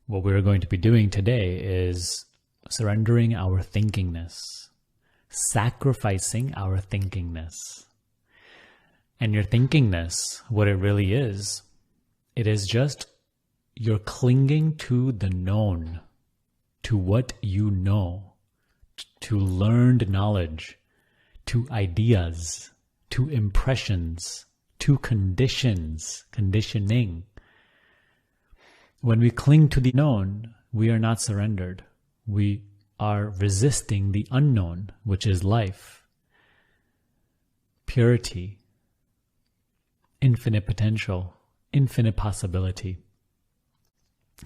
What we're going to be doing today is surrendering our thinkingness, sacrificing our thinkingness. And your thinkingness, what it really is, it is just you're clinging to the known, to what you know, to learned knowledge, to ideas, to impressions, to conditions, conditioning. When we cling to the known, we are not surrendered. We are resisting the unknown, which is life, purity, infinite potential, infinite possibility.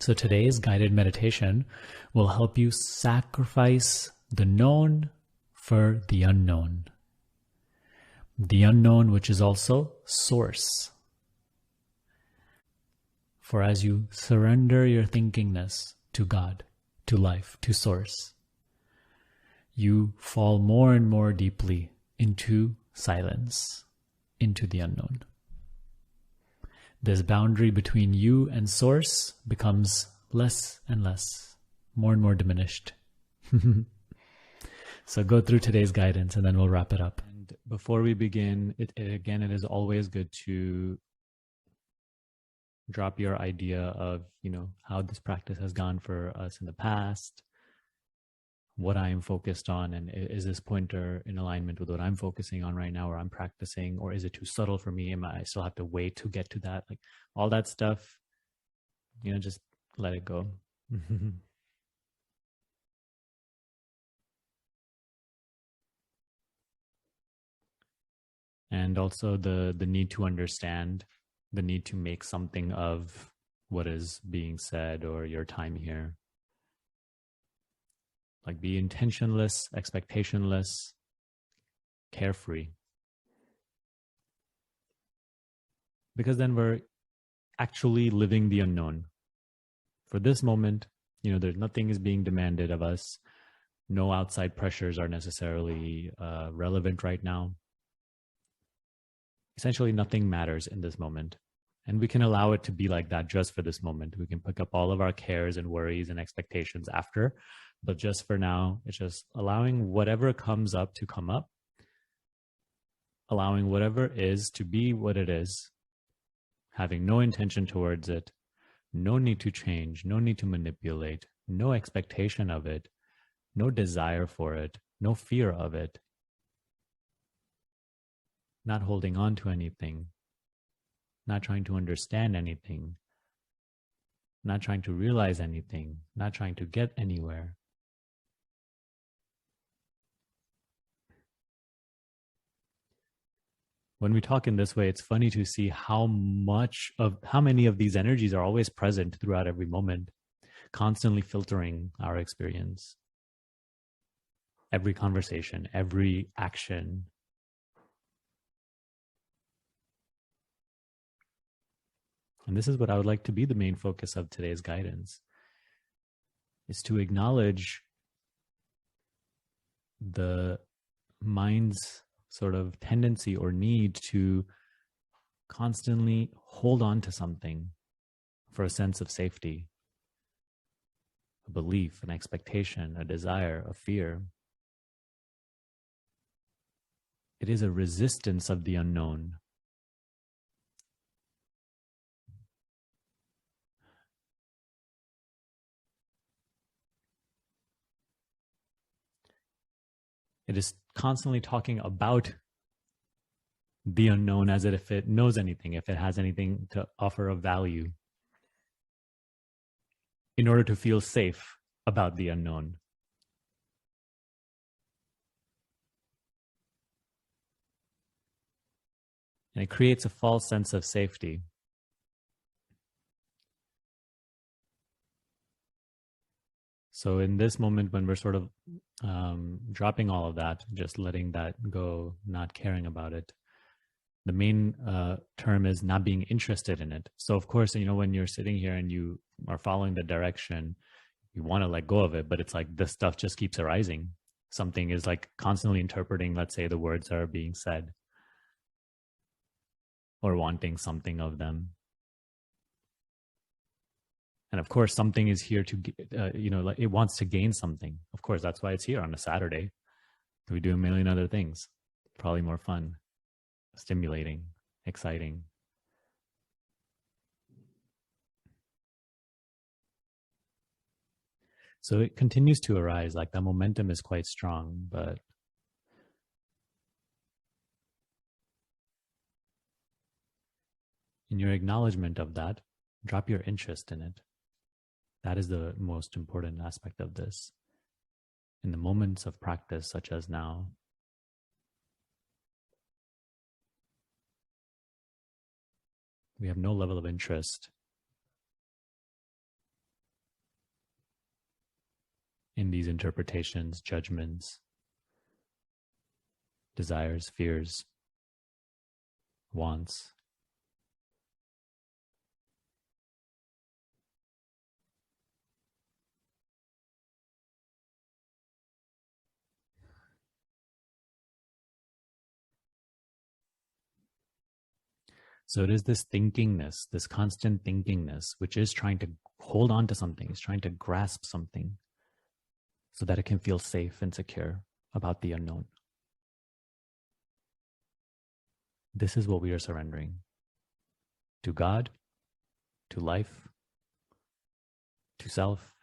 So today's guided meditation will help you sacrifice the known for the unknown. The unknown, which is also source. For as you surrender your thinkingness to God, to life, to source, you fall more and more deeply into silence, into the unknown. This boundary between you and source becomes less and less, more and more diminished. So go through today's guidance and then we'll wrap it up. And before we begin, it is always good to drop your idea of, how this practice has gone for us in the past, what I am focused on, and is this pointer in alignment with what I'm focusing on right now, or I'm practicing, or is it too subtle for me? I still have to wait to get to that? Like all that stuff, just let it go. And also the need to understand, the need to make something of what is being said or your time here. Like be intentionless, expectationless, carefree. Because then we're actually living the unknown. For this moment, there's nothing is being demanded of us. No outside pressures are necessarily relevant right now. Essentially, nothing matters in this moment. And we can allow it to be like that just for this moment. We can pick up all of our cares and worries and expectations after. But just for now, it's just allowing whatever comes up to come up. Allowing whatever is to be what it is. Having no intention towards it. No need to change. No need to manipulate. No expectation of it. No desire for it. No fear of it. Not holding on to anything. Not trying to understand anything. Not trying to realize anything. Not trying to get anywhere. When we talk in this way, it's funny to see how many of these energies are always present throughout every moment, constantly filtering our experience. Every conversation, every action. And this is what I would like to be the main focus of today's guidance, is to acknowledge the mind's sort of tendency or need to constantly hold on to something for a sense of safety, a belief, an expectation, a desire, a fear. It is a resistance of the unknown. It is constantly talking about the unknown as if it knows anything, if it has anything to offer of value, in order to feel safe about the unknown. And it creates a false sense of safety. So in this moment, when we're sort of dropping all of that, just letting that go, not caring about it, the main term is not being interested in it. So of course, when you're sitting here and you are following the direction, you want to let go of it, but it's like this stuff just keeps arising. Something is like constantly interpreting, let's say, the words that are being said, or wanting something of them. And of course, something is here to, like it wants to gain something. Of course, that's why it's here on a Saturday. We do a million other things, probably more fun, stimulating, exciting. So it continues to arise. Like the momentum is quite strong, but in your acknowledgement of that, drop your interest in it. That is the most important aspect of this. In the moments of practice, such as now, we have no level of interest in these interpretations, judgments, desires, fears, wants. So it is this thinkingness, this constant thinkingness, which is trying to hold on to something, is trying to grasp something so that it can feel safe and secure about the unknown. This is what we are surrendering to God, to life, to self.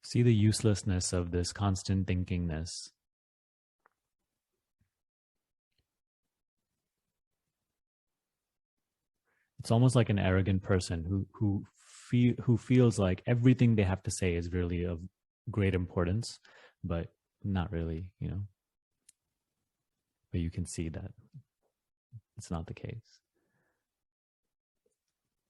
See the uselessness of this constant thinkingness. It's almost like an arrogant person who feels like everything they have to say is really of great importance, but not really, But you can see that it's not the case.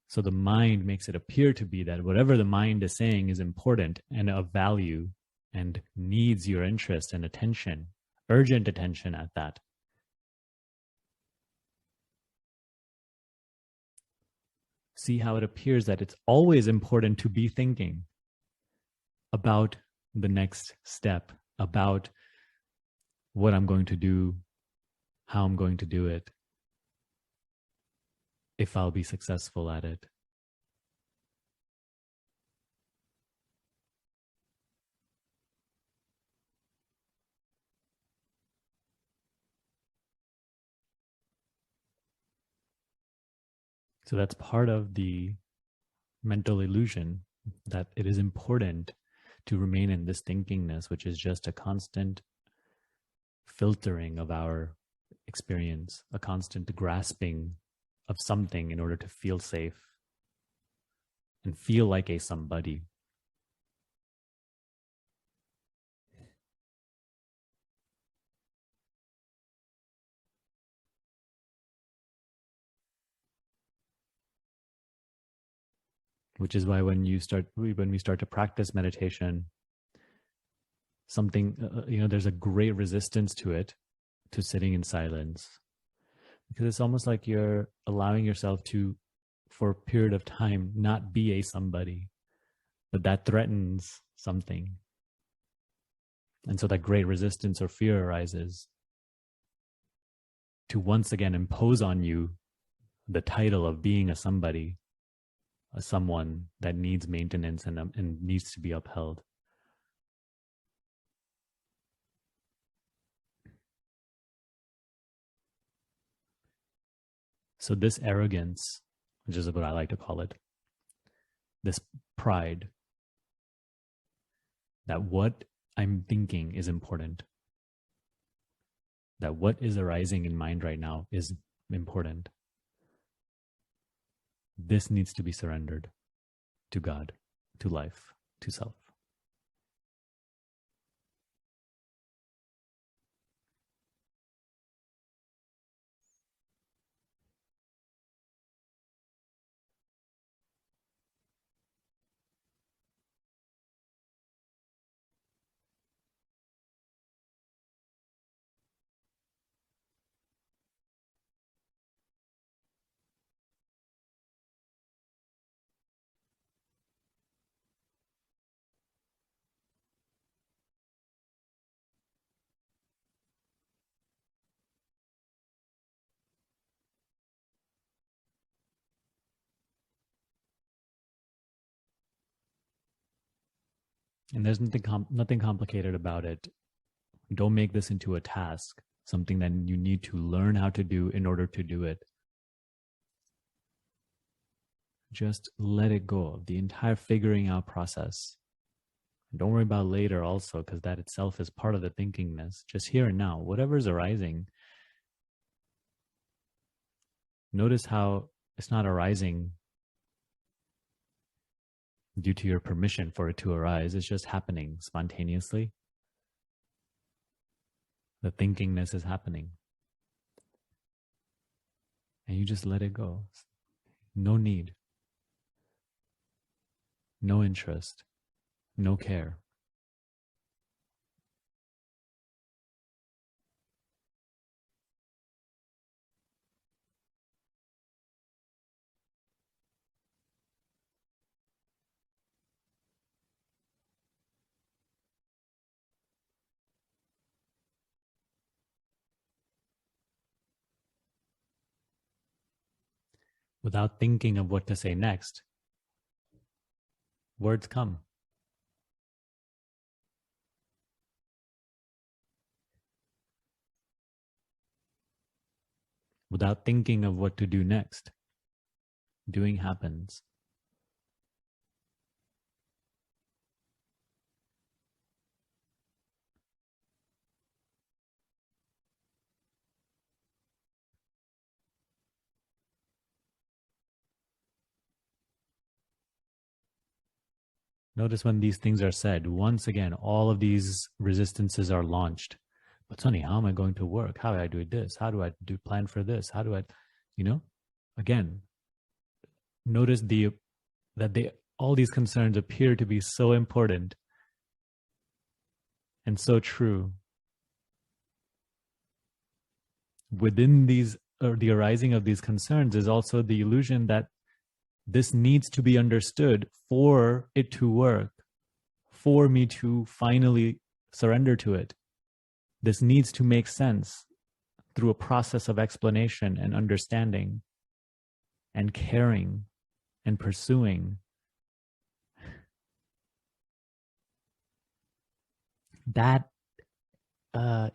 So the mind makes it appear to be that whatever the mind is saying is important and of value and needs your interest and attention, urgent attention at that. See how it appears that it's always important to be thinking about the next step, about what I'm going to do, how I'm going to do it, if I'll be successful at it. So that's part of the mental illusion, that it is important to remain in this thinkingness, which is just a constant filtering of our experience, a constant grasping of something in order to feel safe and feel like a somebody. Which is why when we start to practice meditation, something, there's a great resistance to it, to sitting in silence, because it's almost like you're allowing yourself to, for a period of time, not be a somebody, but that threatens something. And so that great resistance or fear arises to once again impose on you the title of being a somebody, a someone that needs maintenance and needs to be upheld. So this arrogance, which is what I like to call it, this pride, that what I'm thinking is important, that what is arising in mind right now is important, This needs to be surrendered to God, to life, to self. And there's nothing complicated about it. Don't make this into a task, something that you need to learn how to do in order to do it. Just let it go, the entire figuring out process. Don't worry about later also, because that itself is part of the thinkingness. Just here and now, whatever's arising, notice how it's not arising due to your permission for it to arise. It's just happening spontaneously. The thinkingness is happening. And you just let it go. No need. No interest. No care. Without thinking of what to say next, words come. Without thinking of what to do next, doing happens. Notice when these things are said, once again, all of these resistances are launched. But Sonny, how am I going to work? How do I do this? How do I plan for this? How do I, again, notice that all these concerns appear to be so important and so true. Within these, or the arising of these concerns, is also the illusion that this needs to be understood for it to work, for me to finally surrender to it. This needs to make sense through a process of explanation and understanding and caring and pursuing. That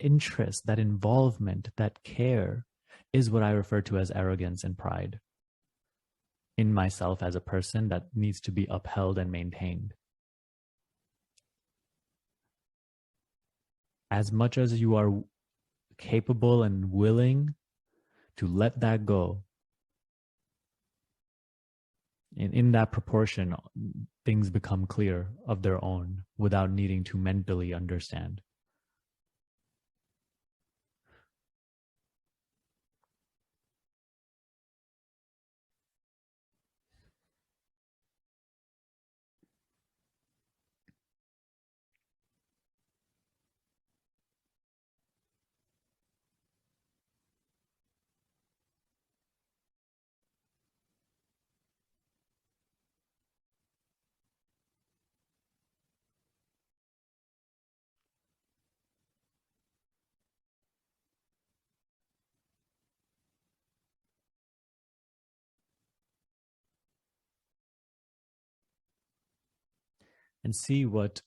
interest, that involvement, that care is what I refer to as arrogance and pride in myself as a person that needs to be upheld and maintained. As much as you are capable and willing to let that go, in that proportion, things become clear of their own without needing to mentally understand. And see what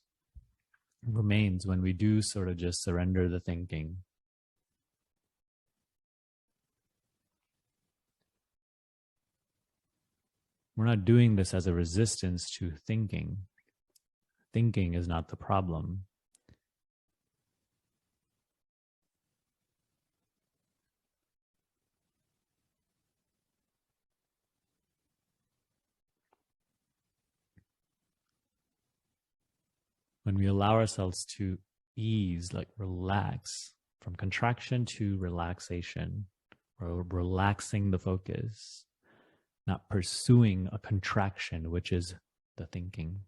remains when we do sort of just surrender the thinking. We're not doing this as a resistance to thinking. Thinking is not the problem. When we allow ourselves to ease, like relax, from contraction to relaxation, or relaxing the focus, not pursuing a contraction, which is the thinking.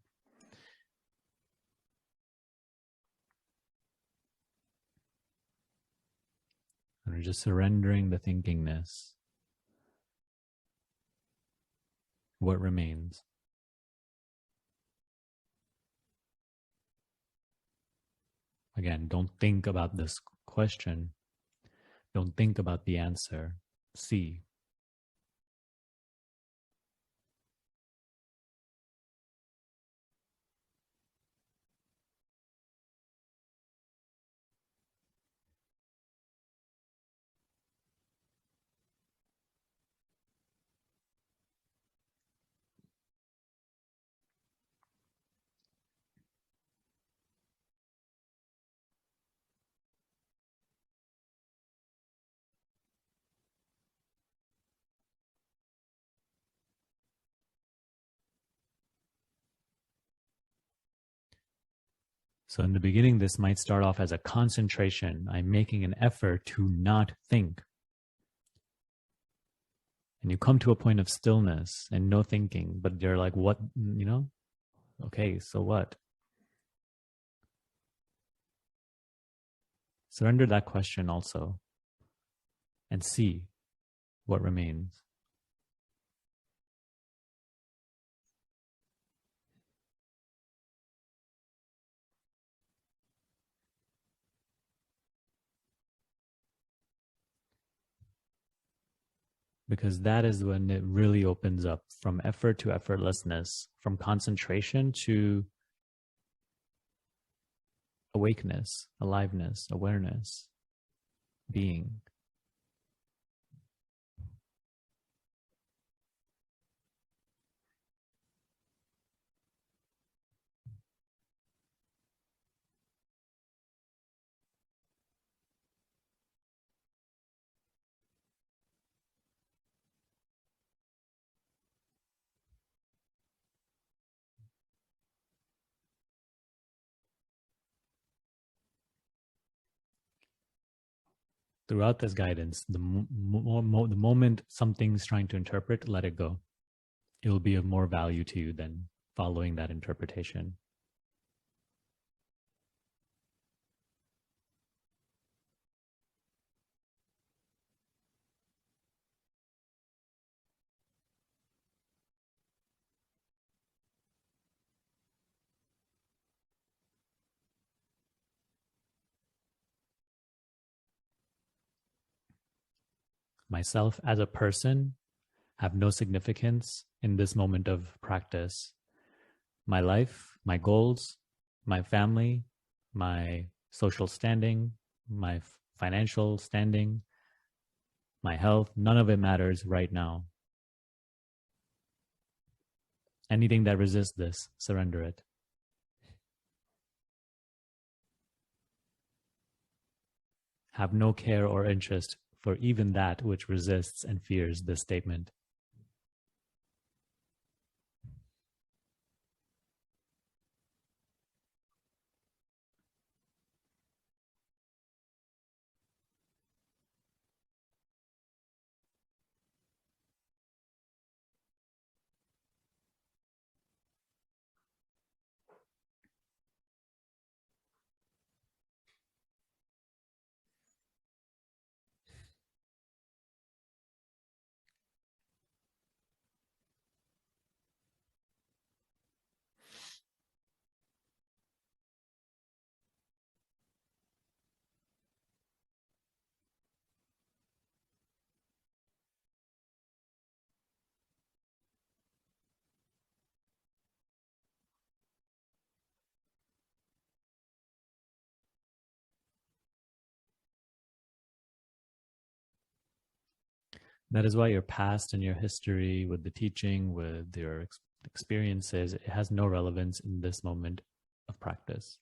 And we're just surrendering the thinkingness. What remains? Again, don't think about this question. Don't think about the answer. See. So, in the beginning, this might start off as a concentration. I'm making an effort to not think. And you come to a point of stillness and no thinking, but you're like, what, Okay, so what? Surrender that question also and see what remains. Because that is when it really opens up from effort to effortlessness, from concentration to awakeness, aliveness, awareness, being. Throughout this guidance, the moment something's trying to interpret, let it go. It will be of more value to you than following that interpretation. Myself as a person have no significance in this moment of practice. My life, my goals, my family, my social standing, my financial standing, my health, none of it matters right now. Anything that resists this, surrender it. Have no care or interest for even that which resists and fears this statement. That is why your past and your history with the teaching, with your experiences, it has no relevance in this moment of practice.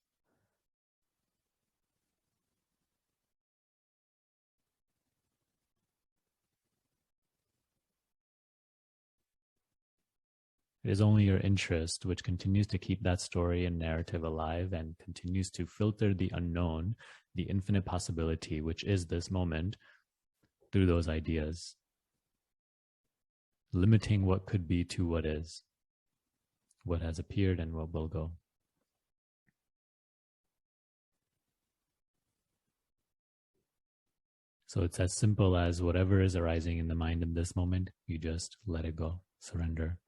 It is only your interest which continues to keep that story and narrative alive and continues to filter the unknown, the infinite possibility, which is this moment, through those ideas, limiting what could be to what is, what has appeared and what will go. So it's as simple as whatever is arising in the mind in this moment, you just let it go, surrender.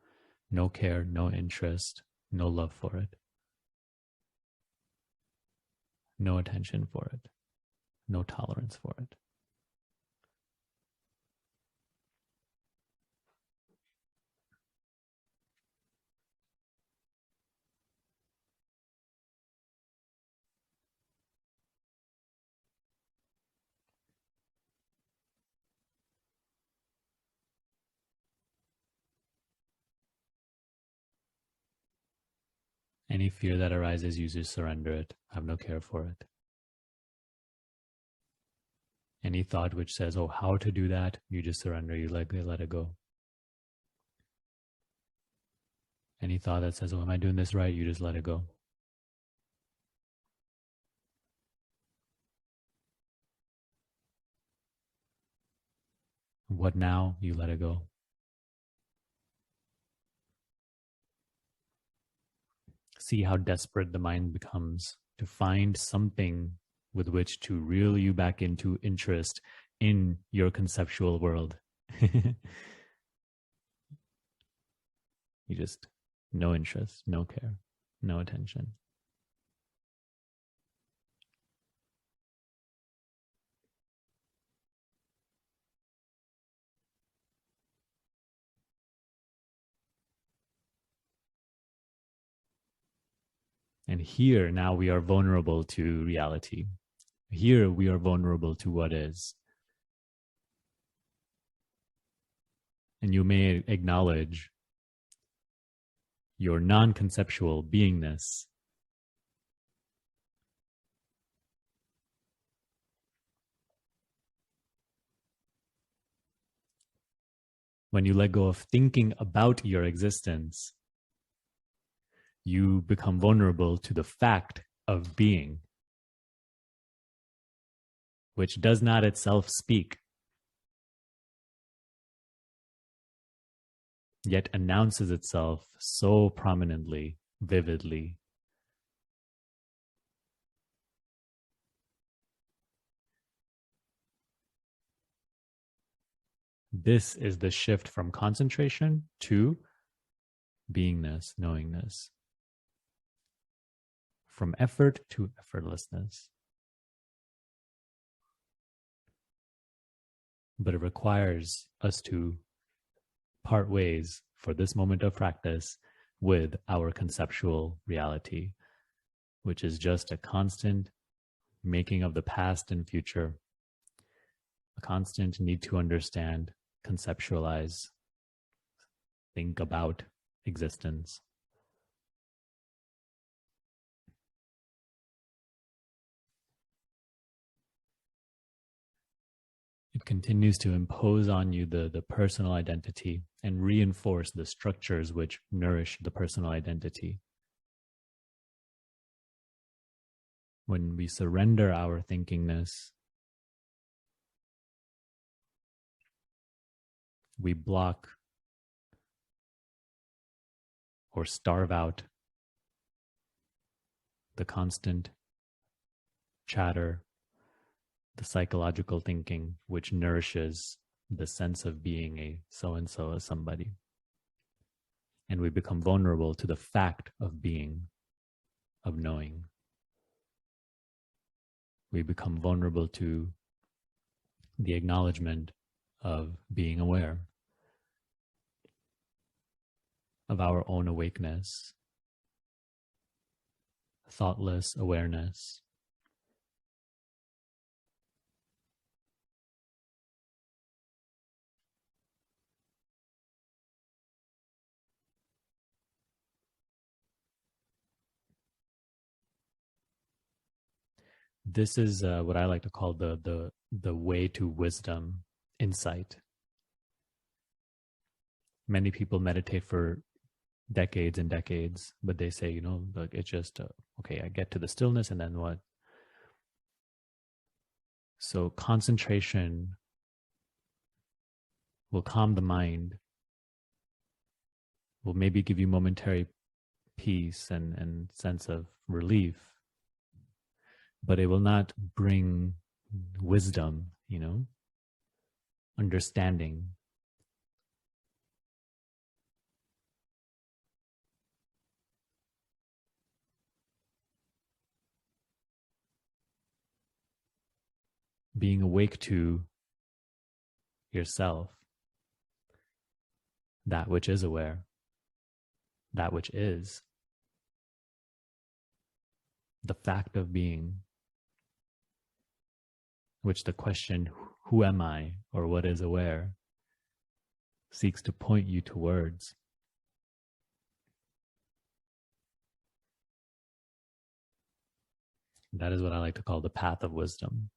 No care, no interest, no love for it, no attention for it, no tolerance for it. Any fear that arises, you just surrender it. Have no care for it. Any thought which says, oh, how to do that, you just surrender. You let it go. Any thought that says, oh, am I doing this right? You just let it go. What now? You let it go. See how desperate the mind becomes to find something with which to reel you back into interest in your conceptual world. You just, no interest, no care, no attention. And here now we are vulnerable to reality. Here we are vulnerable to what is. And you may acknowledge your non-conceptual beingness. When you let go of thinking about your existence, you become vulnerable to the fact of being, which does not itself speak, yet announces itself so prominently, vividly. This is the shift from concentration to beingness, knowingness. From effort to effortlessness. But it requires us to part ways for this moment of practice with our conceptual reality, which is just a constant making of the past and future, a constant need to understand, conceptualize, think about existence. It continues to impose on you the personal identity and reinforce the structures which nourish the personal identity. When we surrender our thinkingness, we block or starve out the constant chatter, the psychological thinking, which nourishes the sense of being a so-and-so, a somebody. And we become vulnerable to the fact of being, of knowing. We become vulnerable to the acknowledgement of being aware, of our own awakeness, thoughtless awareness. This is what I like to call the way to wisdom, insight. Many people meditate for decades and decades, but they say, like it's just, okay, I get to the stillness and then what? So concentration will calm the mind, will maybe give you momentary peace and sense of relief, but it will not bring wisdom, understanding. Being awake to yourself, that which is aware, that which is, the fact of being, which the question, who am I, or what is aware, seeks to point you towards. That is what I like to call the path of wisdom.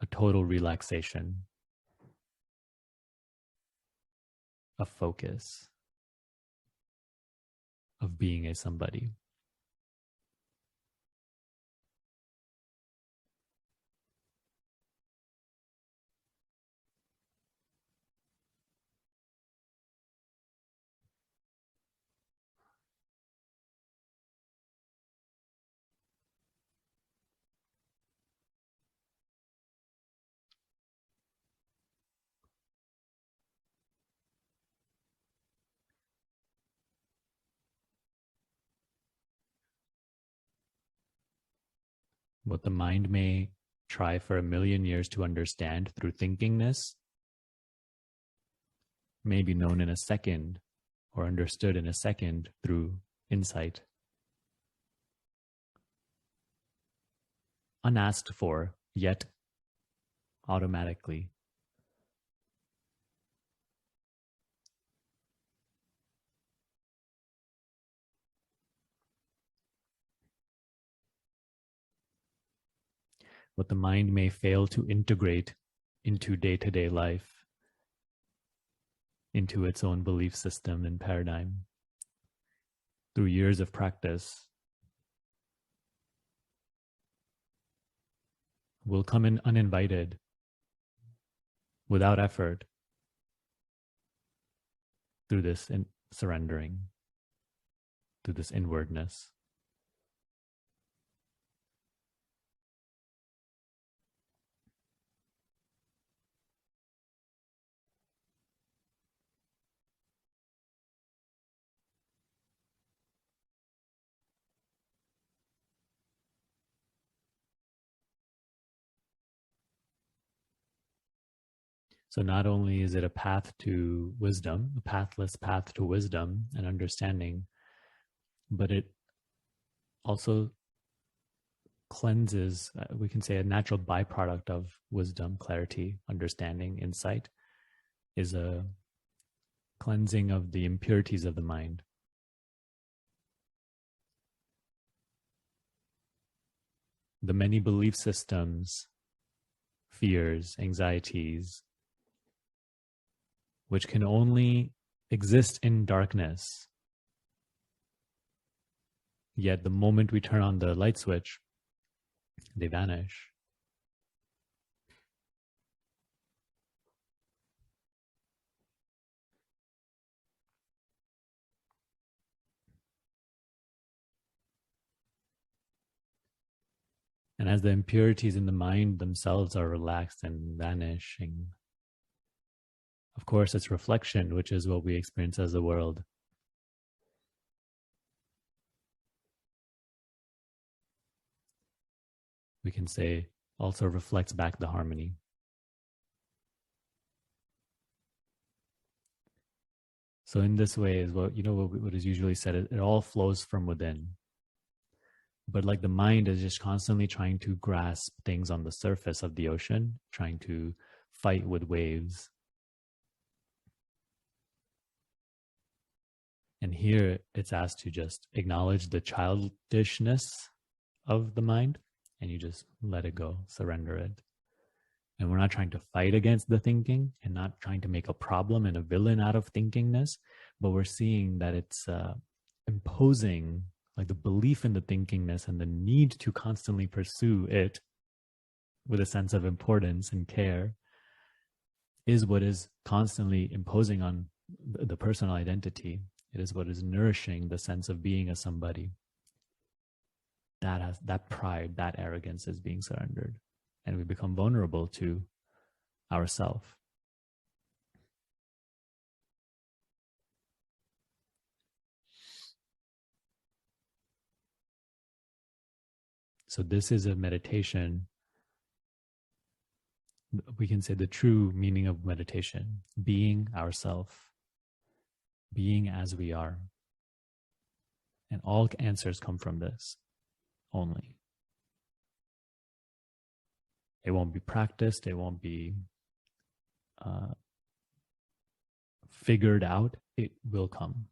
A total relaxation, a focus of being a somebody. What the mind may try for 1,000,000 years to understand through thinkingness may be known in a second or understood in a second through insight. Unasked for, yet automatically. What the mind may fail to integrate into day-to-day life, into its own belief system and paradigm, through years of practice, will come in uninvited, without effort, through this surrendering, through this inwardness. So not only is it a path to wisdom, a pathless path to wisdom and understanding, but it also cleanses, we can say a natural byproduct of wisdom, clarity, understanding, insight, is a cleansing of the impurities of the mind. The many belief systems, fears, anxieties, which can only exist in darkness. Yet the moment we turn on the light switch, they vanish. And as the impurities in the mind themselves are relaxed and vanishing, of course, it's reflection, which is what we experience as the world. We can say also reflects back the harmony. So in this way is what is usually said, it all flows from within. But like the mind is just constantly trying to grasp things on the surface of the ocean, trying to fight with waves. And here it's asked to just acknowledge the childishness of the mind, and you just let it go, surrender it. And we're not trying to fight against the thinking and not trying to make a problem and a villain out of thinkingness, but we're seeing that it's imposing, like the belief in the thinkingness and the need to constantly pursue it with a sense of importance and care is what is constantly imposing on the personal identity. It is what is nourishing the sense of being a somebody. That pride, that arrogance is being surrendered, and we become vulnerable to ourself. So this is a meditation. We can say the true meaning of meditation: being ourself, being as we are. And all answers come from this only. It won't be practiced. It won't be figured out. It will come.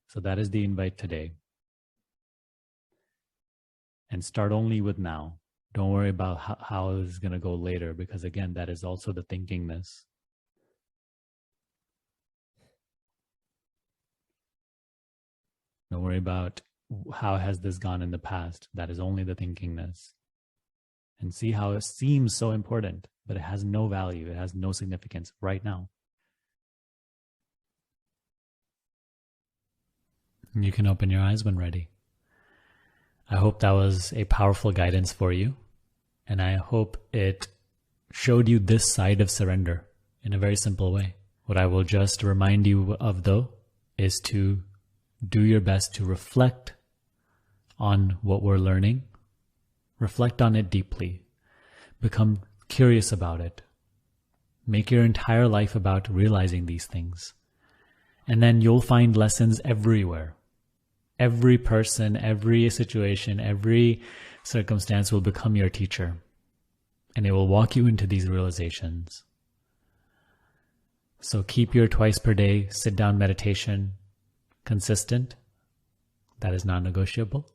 So that is the invite today. And start only with now. Don't worry about how it's going to go later, because again, that is also the thinkingness. Don't worry about how has this gone in the past. That is only the thinkingness. And see how it seems so important, but it has no value. It has no significance right now. You can open your eyes when ready. I hope that was a powerful guidance for you. And I hope it showed you this side of surrender in a very simple way. What I will just remind you of, though, is to do your best to reflect on what we're learning. Reflect on it deeply. Become curious about it. Make your entire life about realizing these things. And then you'll find lessons everywhere. Every person, every situation, every circumstance will become your teacher. And it will walk you into these realizations. So keep your twice per day sit-down meditation consistent. That is non-negotiable.